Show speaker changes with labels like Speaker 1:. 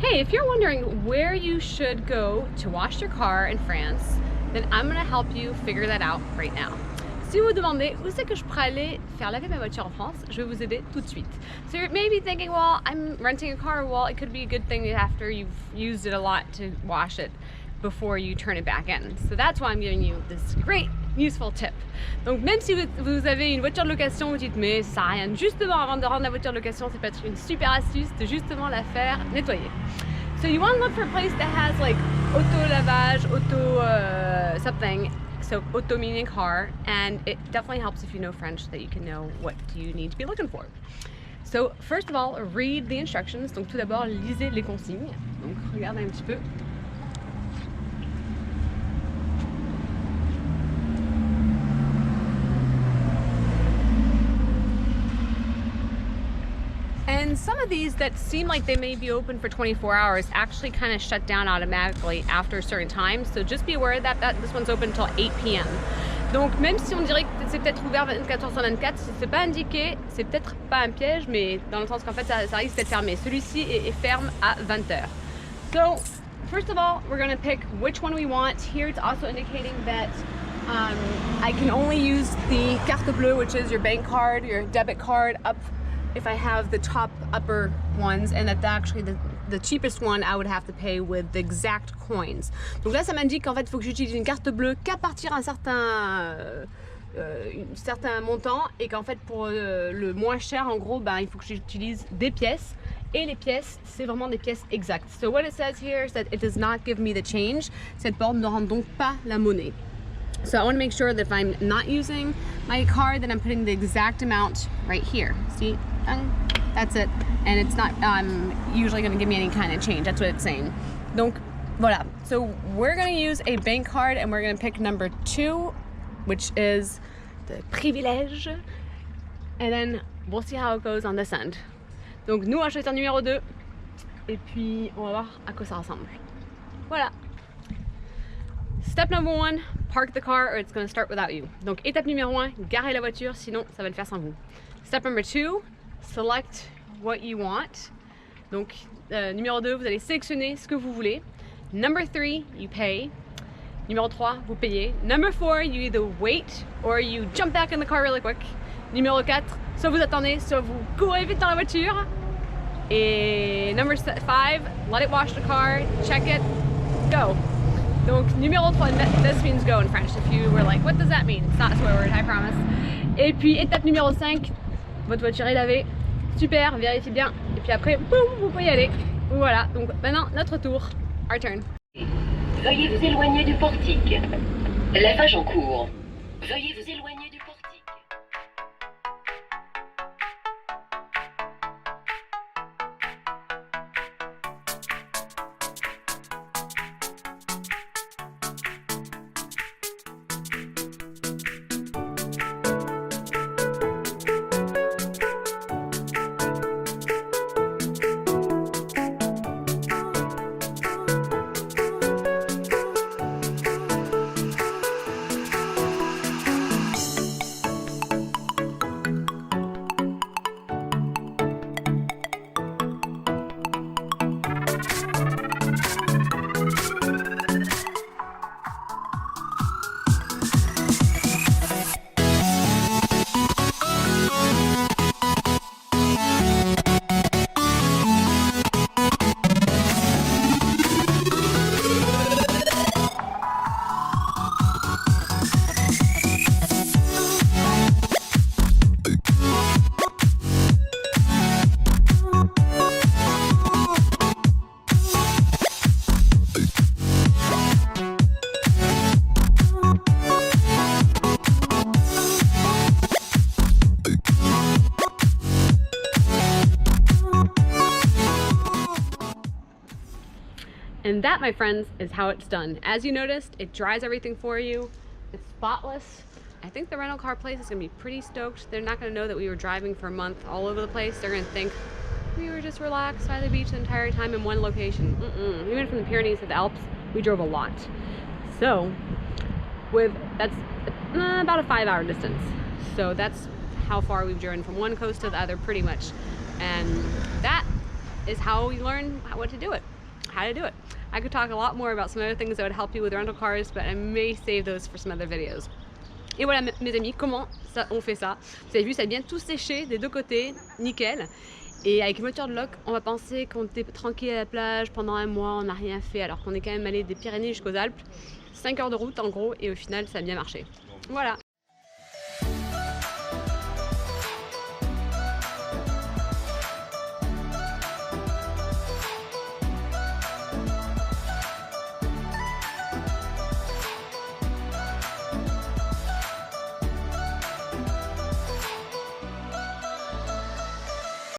Speaker 1: Hey, if you're wondering where you should go to wash your car in France, then I'm gonna help you figure that out right now. Si vous vous demandez où c'est que je pourrais aller faire laver ma voiture en France, je vais vous aider tout de suite. So you're maybe thinking, well, I'm renting a car, well, it could be a good thing after you've used it a lot to wash it before you turn it back in. So that's why I'm giving you this great, useful tip. Donc même si vous avez une voiture de location, vous dites mais ça sert à rien, justement avant de rendre la voiture de location, c'est peut-être une super astuce de justement la faire nettoyer. So you want to look for a place that has like auto lavage, auto something. So auto meaning car, and it definitely helps if you know French that you can know what you need to be looking for. So first of all, read the instructions. Donc tout d'abord, lisez les consignes. Donc regardez un petit peu. And some of these that seem like they may be open for 24 hours actually kind of shut down automatically after a certain time. So just be aware that this one's open until 8 p.m. Donc même si on dirait que c'est peut-être ouvert 24 heures sur 24, si c'est pas indiqué, c'est peut-être pas un piège, mais dans le sens qu'en fait ça risque d'être fermé. Celui-ci est ferme à 20 heures. So first of all, we're going to pick which one we want. Here it's also indicating that I can only use the carte bleue, which is your bank card, your debit card, up if I have the top upper ones, and that's actually the cheapest one I would have to pay with the exact coins. Donc là ça m'indique qu'en fait il faut que j'utilise une carte bleue qu'à partir d'un certain montant, et qu'en fait pour le moins cher en gros il faut que j'utilise des pièces, et les pièces c'est vraiment des pièces exactes. So what it says here is that it does not give me the change. Cette borne ne rend donc pas la monnaie. So I want to make sure that if I'm not using my card, then I'm putting the exact amount right here. See, that's it. And it's not usually going to give me any kind of change. That's what it's saying. Donc, voilà. So we're going to use a bank card, and we're going to pick number 2, which is the privilège. And then we'll see how it goes on this end. Donc nous, on va choisir numéro 2. Et puis, on va voir à quoi ça ressemble. Voilà. Step number 1, park the car or it's going to start without you. Donc étape numéro 1, garez la voiture, sinon ça va le faire sans vous. Step number 2, select what you want. Donc numéro 2, vous allez sélectionner ce que vous voulez. Number 3, you pay. Numéro 3, vous payez. Number 4, you either wait or you jump back in the car really quick. Numéro 4, soit vous attendez, soit vous courez vite dans la voiture. Et number 5, let it wash the car, check it, go. Donc numéro 3, this means go in French. If you were like, what does that mean? It's not a swear word, I promise. Et puis étape numéro 5, votre voiture est lavée. Super, vérifiez bien. Et puis après, boum, vous pouvez y aller. Voilà, donc maintenant notre tour. Our turn.
Speaker 2: Veuillez vous éloigner du portique. Lavage en cours. Veuillez vous éloigner du portique.
Speaker 1: And that, my friends, is how it's done. As you noticed, it dries everything for you. It's spotless. I think the rental car place is gonna be pretty stoked. They're not gonna know that we were driving for a month all over the place. They're gonna think we were just relaxed by the beach the entire time in one location. Even from the Pyrenees to the Alps, we drove a lot. So, that's about a 5-hour distance. So that's how far we've driven from one coast to the other, pretty much. And that is how you learn how to do it. I could talk a lot more about some other things that would help you with rental cars, but I may save those for some other videos. Et voilà mes amis, comment on fait ça? Vous avez vu, ça vient tout séché des deux côtés, nickel. Et avec une voiture de loc, on va penser qu'on était tranquille à la plage pendant un mois, on n'a rien fait, alors qu'on est quand même allé des Pyrénées jusqu'aux Alpes. 5 heures de route en gros, et au final ça a bien marché. Voilà.